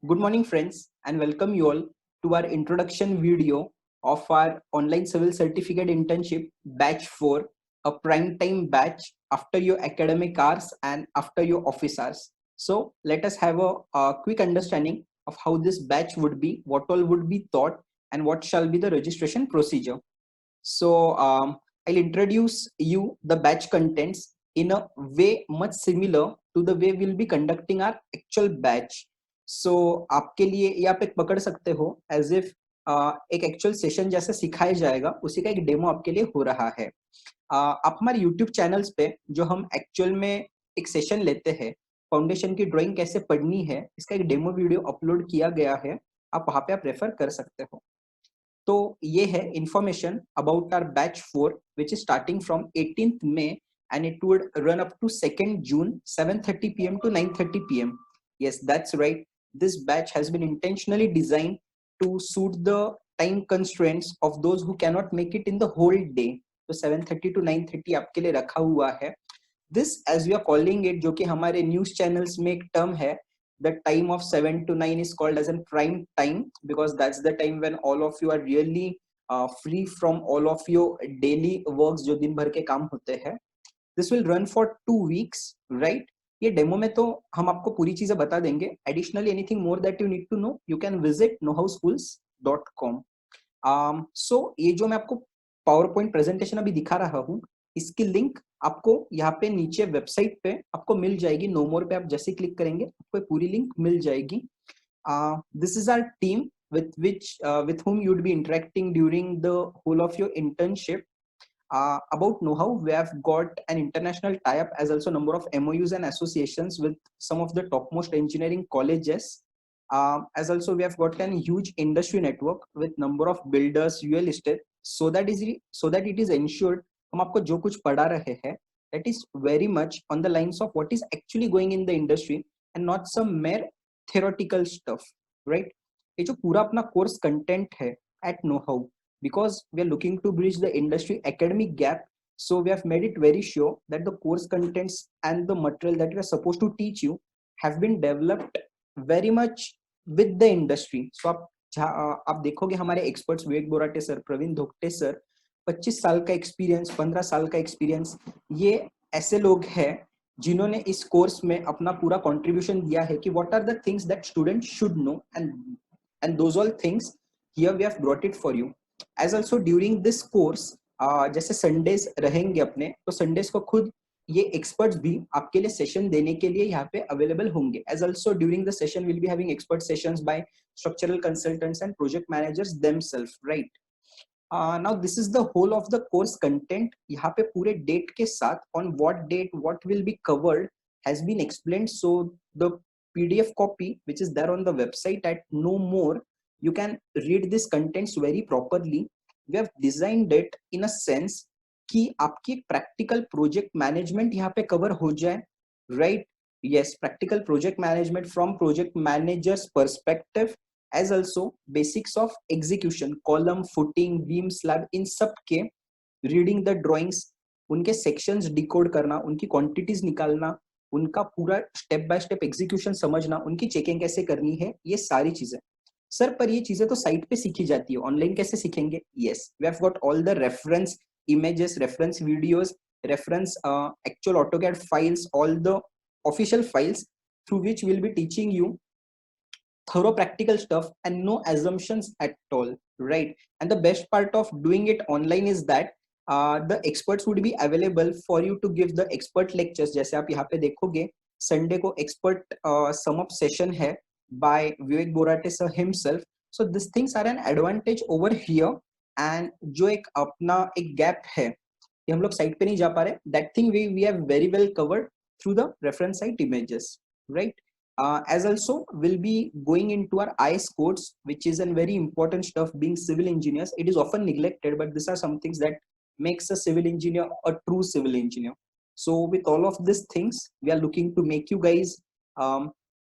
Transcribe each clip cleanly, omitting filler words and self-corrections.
Good morning, friends, and welcome you all to our introduction video of our online civil certificate internship batch 4, a prime time batch after your academic hours and after your office hours. So, let us have a quick understanding of how this batch would be, what all would be taught, and what shall be the registration procedure. So, I'll introduce you the batch contents in a way much similar to the way we'll be conducting our actual batch. So, आपके लिए ये आप एक पकड़ सकते हो as if एक actual session जैसे सिखाया जाएगा उसी का एक डेमो आपके लिए हो रहा है. आप हमारे यूट्यूब चैनल्स पे जो हम एक्चुअल में एक सेशन लेते हैं फाउंडेशन की ड्राइंग कैसे पढ़नी है इसका एक डेमो वीडियो अपलोड किया गया है. आप वहां पे आप रेफर कर सकते हो. तो ये है information about our batch 4 which is starting from 18th May and it would run up to 2nd June 7:30 p.m. to 9:30 p.m. Yes, that's right. This batch has been intentionally designed to suit the time constraints of those who cannot make it in the whole day. तो 7:30 to 9:30 आपके लिए रखा हुआ है. This as we are calling it जो कि हमारे news channels में एक टर्म है, the time of 7 to 9 is called as a prime time because that's the time when all of you are really free from all of your daily works जो दिन भर के काम होते हैं. This will run for 2 weeks, right? ये demo में तो हम आपको पूरी चीजें बता देंगे. Additionally, anything more that you need to know, you can visit knowhowschools.com. सो ये जो मैं आपको पावर पॉइंट प्रेजेंटेशन अभी दिखा रहा हूँ इसकी लिंक आपको यहाँ पे नीचे वेबसाइट पे आपको मिल जाएगी. नो मोर पे आप जैसे क्लिक करेंगे आपको पूरी लिंक मिल जाएगी. This is our team with whom you would be interacting during the whole of your internship. About know-how, we have got an international tie-up as also number of MOUs and associations with some of the topmost engineering colleges. As also we have got a huge industry network with number of builders, real estate, so that it is ensured हम आपको जो कुछ पढ़ा रहे हैं that is very much on the lines of what is actually going in the industry and not some mere theoretical stuff, right? ये जो पूरा अपना कोर्स कंटेंट है at know how, because we are looking to bridge the industry academic gap, so we have made it very sure that the course contents and the material that we are supposed to teach you have been developed very much with the industry. So आप देखोगे हमारे experts विवेक Borate sir, Praveen Dhokte sir, 25 साल का experience, 15 साल का experience, ये ऐसे लोग हैं जिन्होंने इस कोर्स में अपना पूरा कंट्रीब्यूशन दिया है कि what are the things that student should know and those all things here we have brought it for you. As also during this course जैसे संडेज रहेंगे अपने, तो संडेज को खुद ये एक्सपर्ट्स भी आपके लिए सेशन देने के लिए यहाँ पे अवेलेबल होंगे. As also during the session will be having expert sessions by structural consultants and project managers themselves, right? Now this is the whole of the course content. यहाँ पे पूरे डेट के साथ on what date what will be covered has been explained. So the PDF copy which is there on the website at No More, you can read this contents very properly. We have designed it in a sense कि आपकी practical project management यहाँ पे cover हो जाए, right? Yes, practical project management from project managers perspective as also basics of execution, column, footing, beam, slab, इन सब के reading the drawings, उनके सेक्शंस डिकोड करना, उनकी क्वांटिटीज निकालना, उनका पूरा स्टेप बाय स्टेप एग्जीक्यूशन समझना, उनकी चेकिंग कैसे करनी है, ये सारी चीजें. सर पर ये चीजें तो साइट पे सीखी जाती है, ऑनलाइन कैसे सीखेंगे? Yes, we have got all the reference images, reference videos, reference actual AutoCAD files, all the official files through which we'll be teaching you thorough practical stuff and no assumptions at all, right? And the best part of doing it online is that the experts would be available for you to give the expert lectures. जैसे आप यहाँ पे देखोगे Sunday को expert sum up session है by Vivek Borate sir himself. So these things are an advantage over here. And जो एक अपना एक गैप है कि हम लोग साइट पे नहीं जा पा रहे, that thing we have very well covered through the reference site images, right? As also will be going into our IS codes, which is a very important stuff. Being civil engineers, it is often neglected, but these are some things that makes a civil engineer a true civil engineer. So with all of these things, we are looking to make you guys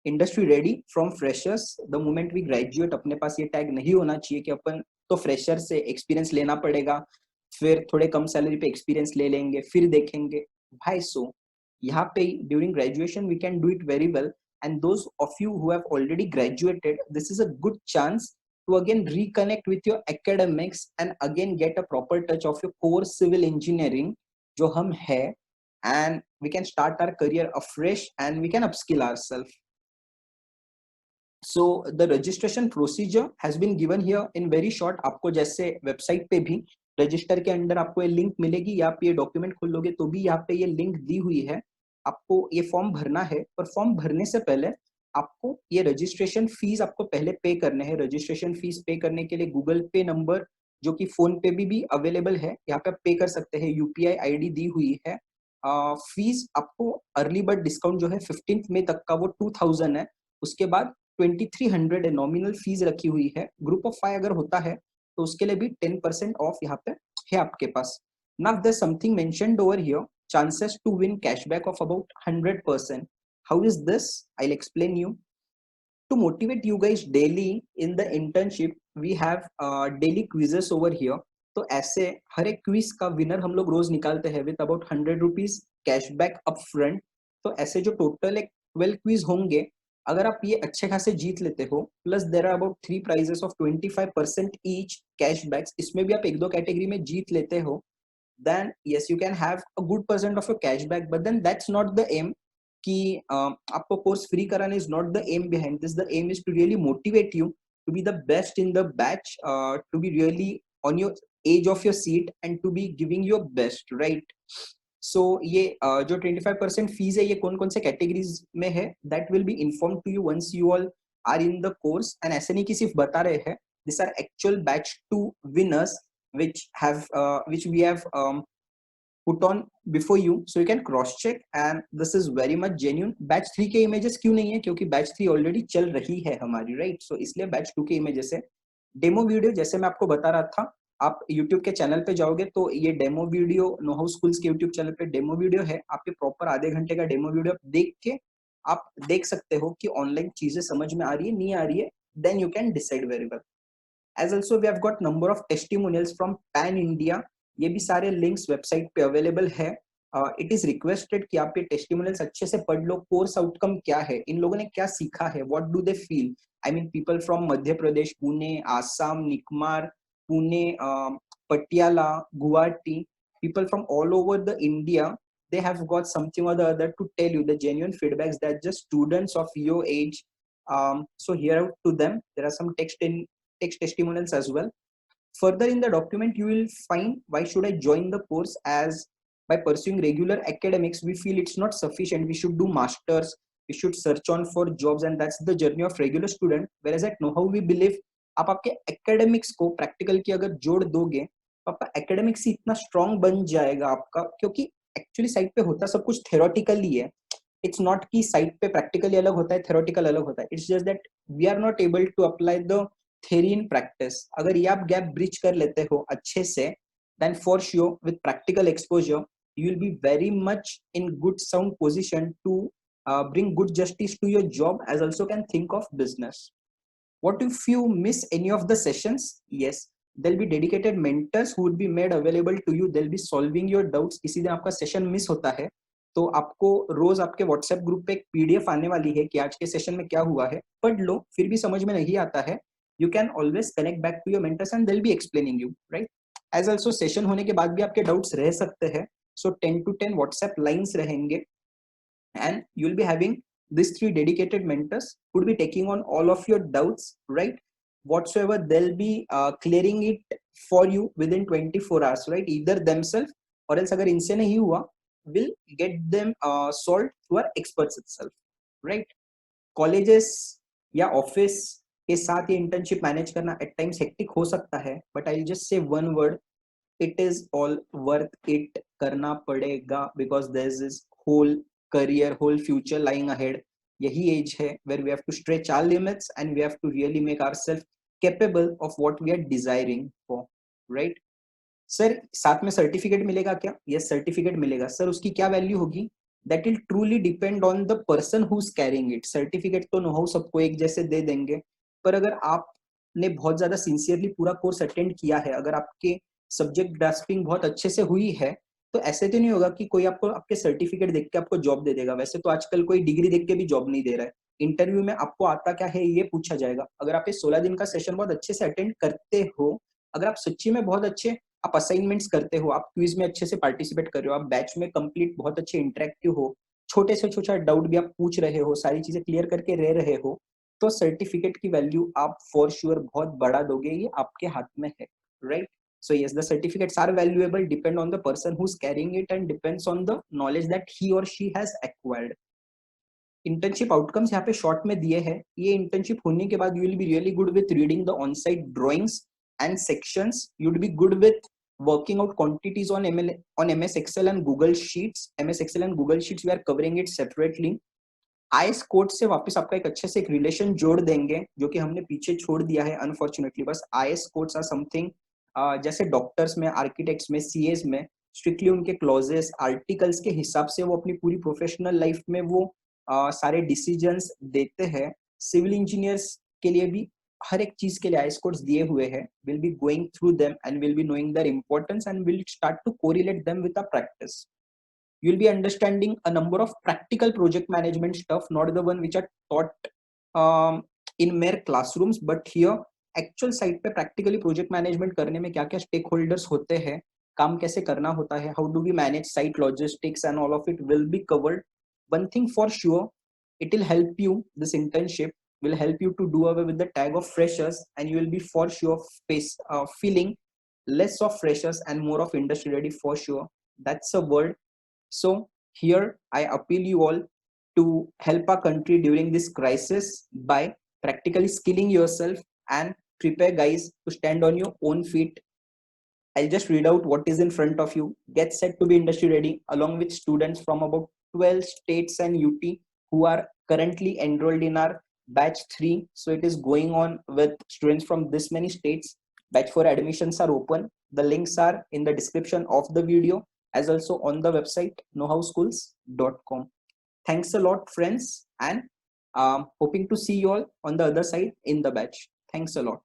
industry ready from freshers. The moment we graduate, अपने पास ये tag नहीं होना चाहिए कि अपन तो fresher से experience लेना पड़ेगा, फिर थोड़े कम सैलरी पे एक्सपीरियंस ले लेंगे, फिर देखेंगे भाई. सो यहाँ पे during graduation we can do it very well and those of you who have already graduated, this is a good chance to again reconnect with your academics and again get a proper touch of your core civil engineering जो हम है, and we can start our career afresh and we can upskill ourselves. So the registration procedure has been given here in very short. आपको जैसे website पे भी register के अंदर आपको ये लिंक मिलेगी, या आप ये डॉक्यूमेंट खोल लोगे तो भी यहाँ पे ये लिंक दी हुई है, आपको ये फॉर्म भरना है। पर फॉर्म भरने से पहले आपको ये रजिस्ट्रेशन फीस आपको पहले पे करने हैं। रजिस्ट्रेशन फीस पे करने के लिए गूगल पे नंबर जो कि फोन पे भी अवेलेबल है, यहाँ पे आप पे कर सकते हैं। यूपीआई आईडी दी हुई है। फीस आपको अर्ली बर्ड डिस्काउंट जो है 15 मई तक का वो 2000 है। उसके बाद 2300 नॉमिनल फीस रखी हुई है। ग्रुप ऑफ 5 अगर होता है तो उसके लिए भी 10% ऑफ यहाँ पे है आपके पास। Now there something mentioned over here, chances to win cashback of about 100%. How is this? I'll explain you. To motivate you guys daily in the internship, we have daily quizzes over here. तो ऐसे हर एक quiz का winner हम लोग रोज निकालते हैं with about 100 rupees cashback up front. तो ऐसे जो टोटल एक 12 क्विज होंगे, अगर आप ये अच्छे खासे जीत लेते हो, plus there are about 3 prizes of 25% each cashbacks, इसमें भी आप एक दो कैटेगरी में जीत लेते हो, then yes you can have a good percent of your cashback. But then that's not the aim कि आपको कोर्स फ्री कराना is not the aim behind this. The aim is to really motivate you to be the best in the batch, to be really on your edge of your seat and to be giving your best, right? So ये जो 25% fees है ये कौन कौन से categories में है, that will be informed to you once you all are in the course. And ऐसे नहीं कि सिर्फ बता रहे हैं, these are actual batch 2 winners which we have put on before you, so you can cross check and this is very much genuine. Batch 3 के images क्यों नहीं है? क्योंकि batch 3 already चल रही है हमारी, right? So इसलिए batch 2 के images है। डेमो वीडियो जैसे मैं आपको बता रहा था, आप YouTube के चैनल पे जाओगे तो ये demo video know how schools के YouTube चैनल पे डेमो वीडियो है। आपके प्रॉपर आधे घंटे का डेमो वीडियो देख के आप देख सकते हो कि ऑनलाइन चीजें समझ में आ रही है नहीं आ रही है, then you can decide very well. As also we have got number of testimonials from pan India, ये भी सारे लिंक्स वेबसाइट पे अवेलेबल है। इट इज रिक्वेस्टेड कि आप ये टेस्टिमोनियल्स अच्छे से पढ़ लो। कोर्स आउटकम क्या है, इन लोगों ने क्या सीखा है, what do they feel. I mean people from Madhya Pradesh, Pune, Assam, NICMAR, Pune, Patiala, Guwahati, people from all over the India, they have got something or the other to tell you the genuine feedbacks that just students of your age. So here to them there are some text testimonials as well. Further in the document you will find why should I join the course, as by pursuing regular academics we feel it's not sufficient, we should do masters, we should search on for jobs, and that's the journey of regular student. Whereas at know how we believe आप आपके academics को practical की अगर जोड़ दोगे तो आपका academics ही इतना strong बन जाएगा आपका, क्योंकि actually साइड पे होता सब कुछ theoretically है। It's not कि साइड पे practically अलग होता है, theoretical अलग होता है। It's just that we are not able to apply the theory in practice. अगर ये आप gap bridge कर लेते हो अच्छे से, then for sure with practical exposure you will be very much in good sound position to bring good justice to your job, as also can think of business. What if you miss any of the sessions? Yes, there'll be dedicated mentors who would be made available to you. They'll be solving your doubts. किसी दिन आपका session miss होता है तो आपको रोज आपके WhatsApp group पे एक पीडीएफ आने वाली है कि आज के सेशन में क्या हुआ है, पढ़ लो। फिर भी समझ में नहीं आता है, you can always connect back to your mentors and they'll be explaining you, right? As also session होने के बाद भी आपके doubts रह सकते हैं, so 10 to 10 WhatsApp lines रहेंगे and you'll be having these 3 dedicated mentors who will be taking on all of your doubts, right? Whatsoever, they'll be clearing it for you within 24 hours, right? Either themselves or else अगर इनसे नहीं हुआ, will get them solved through our experts itself, right? Colleges या office के साथ ये internship manage करना at times hectic हो सकता है, but I just say one word, it is all worth it. करना पड़ेगा because there is whole career, whole future lying ahead. यही एज है where we have to stretch our limits and we have to really make ourself capable of what we are desiring for, right? Sir साथ में certificate मिलेगा क्या? Yes, certificate मिलेगा। Sir उसकी क्या value होगी? That will truly depend on the person who is carrying it. Certificate तो know how सबको एक जैसे दे देंगे, पर अगर आपने बहुत ज्यादा सिंसियरली पूरा कोर्स अटेंड किया है, अगर आपके सब्जेक्ट ग्रास्पिंग बहुत अच्छे से हुई है, तो ऐसे तो नहीं होगा कि कोई आपको आपके सर्टिफिकेट देख के आपको जॉब दे देगा। वैसे तो आजकल कोई डिग्री देख के भी जॉब नहीं दे रहा है, इंटरव्यू में आपको आता क्या है ये पूछा जाएगा। अगर आप ये 16 दिन का सेशन बहुत अच्छे से अटेंड करते हो, अगर आप सच्ची में बहुत अच्छे आप असाइनमेंट्स करते हो, आप क्विज में अच्छे से पार्टिसिपेट कर रहे हो, आप बैच में कंप्लीट बहुत अच्छे इंटरेक्टिव हो, छोटे से छोटा डाउट भी आप पूछ रहे हो, सारी चीजें क्लियर करके रह रहे हो, तो सर्टिफिकेट की वैल्यू आप फॉर श्योर बहुत बढ़ा दोगे, ये आपके हाथ में है, right? So yes, the certificates are valuable, depend on the person who's carrying it and depends on the knowledge that he or she has acquired. Internship outcomes यहाँ पे शॉर्ट में दिए हैं। ये इंटर्नशिप होने के बाद you will be really good with reading the on site drawings and sections, you will be good with working out quantities on MS Excel and Google Sheets. MS Excel and Google Sheets we are covering it separately. IS code से वापस आपका एक अच्छे से एक relation जोड़ देंगे जो कि हमने पीछे छोड़ दिया है अनफॉर्चुनेटली। बस आईएस कोड्स आर समथिंग जैसे डॉक्टर्स में, आर्किटेक्ट्स में, सीएस में स्ट्रिक्टली उनके क्लॉजेस आर्टिकल्स के हिसाब से वो अपनी पूरी प्रोफेशनल लाइफ में वो सारे डिसीजंस देते हैं। सिविल इंजीनियर्स के लिए भी हर एक चीज के लिए आईएस कोड्स दिए हुए हैं। Will be going through them and will be knowing their importance and will start to correlate them with a practice. You'll be understanding a number of practical project management stuff, not the one which are taught in mere classrooms, but here actual site पे practically project management करने में क्या क्या stakeholders होते हैं, काम कैसे करना होता है, how do we manage site logistics and all of it will be covered. One thing for sure, it will help you, this internship will help you to do away with the tag of freshers and you will be for sure feeling less of freshers and more of industry ready for sure. That's a word. So here I appeal you all to help our country during this crisis by practically skilling yourself and prepare guys to stand on your own feet. I'll just read out what is in front of you. Get set to be industry ready along with students from about 12 states and UT who are currently enrolled in our batch 3. So it is going on with students from this many states. Batch 4 admissions are open. The links are in the description of the video as also on the website knowhowschools.com. Thanks a lot friends, and hoping to see you all on the other side in the batch. Thanks a lot.